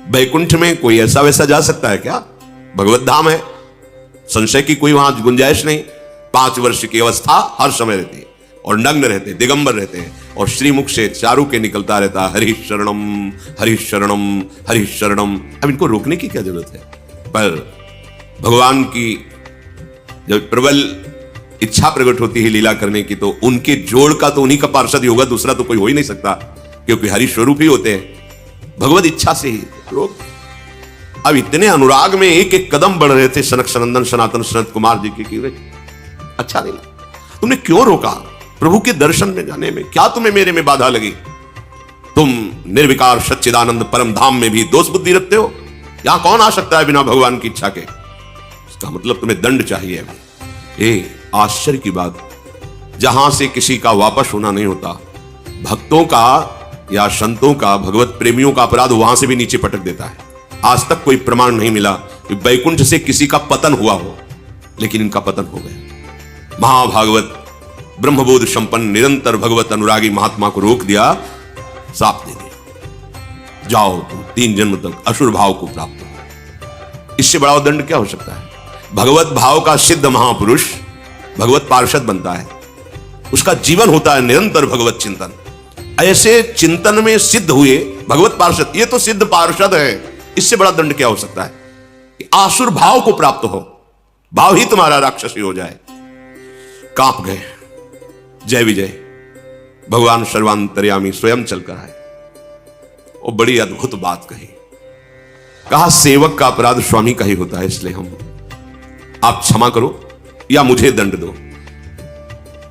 वैकुंठ में कोई ऐसा वैसा जा सकता है क्या? भगवत धाम है, संशय की कोई वहां गुंजाइश नहीं। 5 वर्ष की अवस्था हर समय रहती है और नग्न रहते, दिगंबर रहते हैं और श्रीमुख से चारों के निकलता रहता हरि शरणम हरि शरणम हरि शरणम। अब इनको रोकने की क्या जरूरत है? पर भगवान की जब प्रबल इच्छा प्रकट होती है लीला करने की, तो उनके जोड़ का तो उन्हीं का पार्षद ही होगा, दूसरा तो कोई हो ही नहीं सकता, क्योंकि हरि स्वरूप ही होते हैं। भगवत इच्छा से ही रोक। अब इतने अनुराग में एक एक कदम बढ़ रहे थे सनक सनंदन सनातन सनत कुमार जी के, अच्छा नहीं लगा। तुमने क्यों रोका? प्रभु के दर्शन में जाने में क्या तुम्हें मेरे में बाधा लगी? तुम निर्विकार सच्चिदानंद परम धाम में भी दोष बुद्धि रखते हो। यहां कौन आ सकता है बिना भगवान की इच्छा के? इसका मतलब तुम्हें दंड चाहिए। आश्चर्य की बात, जहां से किसी का वापस होना नहीं होता, भक्तों का या संतों का, भगवत प्रेमियों का अपराध वहां से भी नीचे पटक देता है। आज तक कोई प्रमाण नहीं मिला कि वैकुंठ से किसी का पतन हुआ हो, लेकिन इनका पतन हो गया। महाभागवत ब्रह्मबोध संपन्न निरंतर भगवत अनुरागी महात्मा को रोक दिया, साफ दे दिया, जाओ तुम 3 जन्म तक असुर भाव को प्राप्त हो। इससे बड़ा दंड क्या हो सकता है? भगवत भाव का सिद्ध महापुरुष भगवत पार्षद बनता है, उसका जीवन होता है निरंतर भगवत चिंतन। ऐसे चिंतन में सिद्ध हुए भगवत पार्षद, ये तो सिद्ध पार्षद है, इससे बड़ा दंड क्या हो सकता है? कि आसुर भाव को प्राप्त हो, भाव ही तुम्हारा राक्षसी हो जाए। कांप गए। जय विजय भगवान सर्वांतर्यामी स्वयं चलकर आए और बड़ी अद्भुत बात कही। कहा सेवक का अपराध स्वामी का ही होता है, इसलिए आप क्षमा करो या मुझे दंड दो।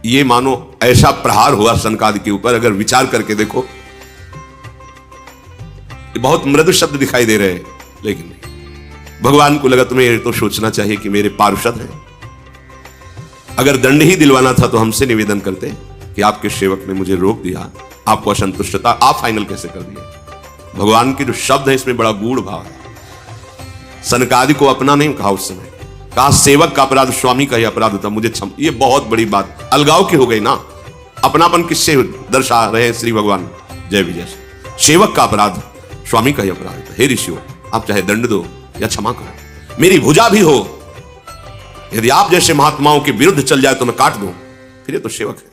ये मानो ऐसा प्रहार हुआ सनकादि के ऊपर, अगर विचार करके देखो बहुत मृदु शब्द दिखाई दे रहे हैं, लेकिन नहीं। भगवान को लगा तुम्हें तो सोचना चाहिए कि मेरे पार्षद हैं। अगर दंड ही दिलवाना था तो हमसे निवेदन करते कि आपके सेवक ने मुझे रोक दिया, आपको असंतुष्टता, आप फाइनल कैसे कर दिए? भगवान के जो शब्द है इसमें बड़ा गूढ़ भाव है। सनकादि को अपना नहीं कहा उस समय, कहा सेवक का अपराध स्वामी का ही अपराध था, मुझे क्षमा। ये बहुत बड़ी बात अलगाव की हो गई ना। अपनापन किससे दर्शा रहे हैं श्री भगवान? जय विजय। सेवक का अपराध स्वामी का ही अपराध था। हे ऋषियों, आप चाहे दंड दो या क्षमा करो, मेरी भुजा भी हो। यदि आप जैसे महात्माओं के विरुद्ध चल जाए तो मैं काट दूं, फिर ये तो सेवक है।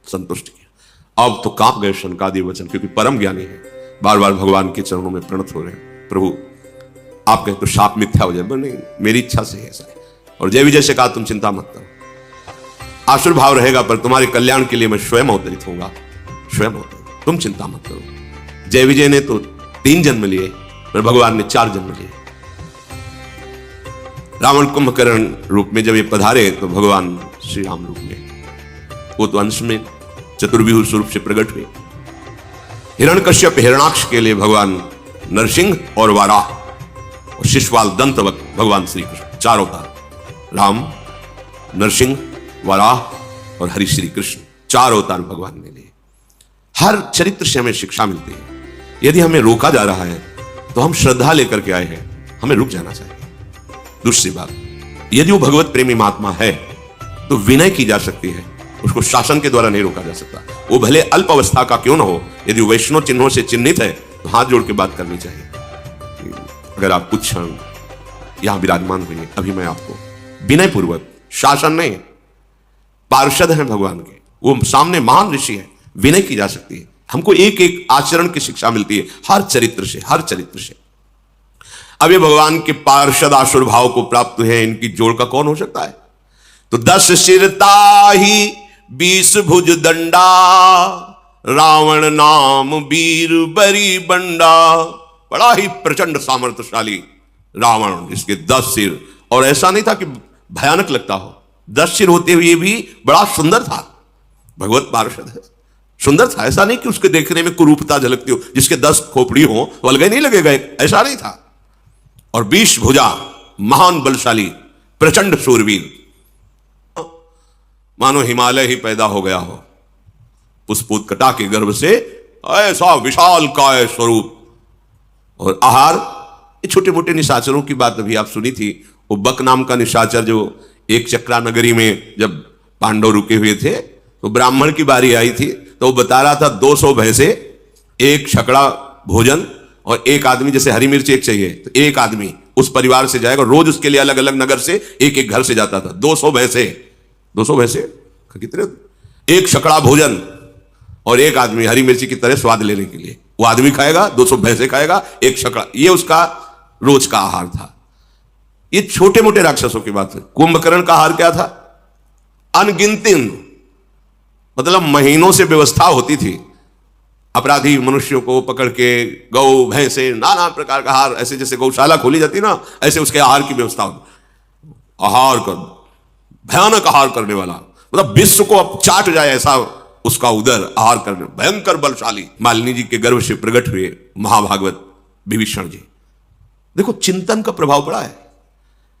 संतुष्ट किया। अब तो कांप गए शनकादि वचन, क्योंकि परम ज्ञानी है, बार बार भगवान के चरणों में प्रणत हो रहे हैं। प्रभु आप कहें तो शाप मिथ्या हो जाए, नहीं, मेरी इच्छा से है ऐसा। और जय विजय से कहा तुम चिंता मत करो, आसुर भाव रहेगा पर तुम्हारे कल्याण के लिए मैं स्वयं अवतरित होऊंगा, स्वयं अवतरित, तुम चिंता मत करो। जय विजय ने तो 3 जन्म लिए, पर भगवान ने 4 जन्म लिए। रावण कुंभकर्ण रूप में जब ये पधारे तो भगवान श्री राम रूप में, वो तो अंश में चतुर्व्यूह स्वरूप से प्रकट हुए। हिरण्यकश्यप हिरणाक्ष के लिए भगवान नरसिंह और वाराह और शिशुपाल दंतवत भगवान श्री कृष्ण, 4 अवतार, राम, नरसिंह, वराह और हरि श्री कृष्ण, 4 अवतार भगवान ने लिए। हर चरित्र से हमें शिक्षा मिलती है। यदि हमें रोका जा रहा है तो हम श्रद्धा लेकर के आए हैं, हमें रुक जाना चाहिए। दूसरी बात, यदि वो भगवत प्रेमी महात्मा है तो विनय की जा सकती है, उसको शासन के द्वारा नहीं रोका जा सकता। वो भले अल्प अवस्था का क्यों ना हो, यदि वैष्णव चिन्हों से चिन्हित है तो हाथ जोड़ के बात करनी चाहिए। अगर आप कुछ क्षण यहां विराजमान हुए, अभी मैं आपको विनय पूर्वक, शासन नहीं, पार्षद हैं भगवान के, वो सामने महान ऋषि है, विनय की जा सकती है। हमको एक एक आचरण की शिक्षा मिलती है हर चरित्र से, हर चरित्र से। अब ये भगवान के पार्षद आसुर भाव को प्राप्त है, इनकी जोड़ का कौन हो सकता है? तो 10 सिर ताहि 20 भुज दंडा, रावण नाम वीर बरी बंडा। बड़ा ही प्रचंड सामर्थ्यशाली रावण, इसके 10 सिर, और ऐसा नहीं था कि भयानक लगता हो, 10 सिर होते हुए भी बड़ा सुंदर था। भगवत पार्षद है, सुंदर था, ऐसा नहीं कि उसके देखने में कुरूपता झलकती हो, जिसके 10 खोपड़ी हो तो अलग नहीं लगेगा, ऐसा नहीं था। और 20 भुजा, महान बलशाली, प्रचंड शूरवीर, मानो हिमालय ही पैदा हो गया हो, पुष्पोत्कटा के गर्भ से, ऐसा विशाल काय स्वरूप। और आहार, ये छोटे मोटे निशाचरों की बात अभी आप सुनी थी। वो बक नाम का निशाचर जो एक चक्रा नगरी में जब पांडव रुके हुए थे तो ब्राह्मण की बारी आई थी, तो वो बता रहा था 200 भैंसे, 1 छकड़ा भोजन और एक आदमी, जैसे हरी मिर्च एक चाहिए तो एक आदमी उस परिवार से जाएगा, रोज उसके लिए अलग अलग नगर से एक एक घर से जाता था। 200 भैंसे, 200 भैंसे कितने, एक शकड़ा भोजन, और एक आदमी हरी मिर्ची की तरह स्वाद लेने के लिए। वो आदमी खाएगा, 200 भैंसे खाएगा, एक शकड़ा, ये उसका रोज का आहार था। ये छोटे मोटे राक्षसों की बात है। कुंभकर्ण का आहार क्या था? अनगिनती, मतलब महीनों से व्यवस्था होती थी अपराधी मनुष्यों को पकड़ के, गौ भैंसे नाना प्रकार का आहार, ऐसे जैसे गौशाला खोली जाती ना, ऐसे उसके आहार की व्यवस्था होती। आहार कर, भयानक आहार करने वाला, मतलब विश्व को अब चाट जाए ऐसा उसका उदर, आहार करने, भयंकर बलशाली। मालिनी जी के गर्भ से प्रकट हुए महाभागवत विभीषण जी। देखो चिंतन का प्रभाव पड़ा है।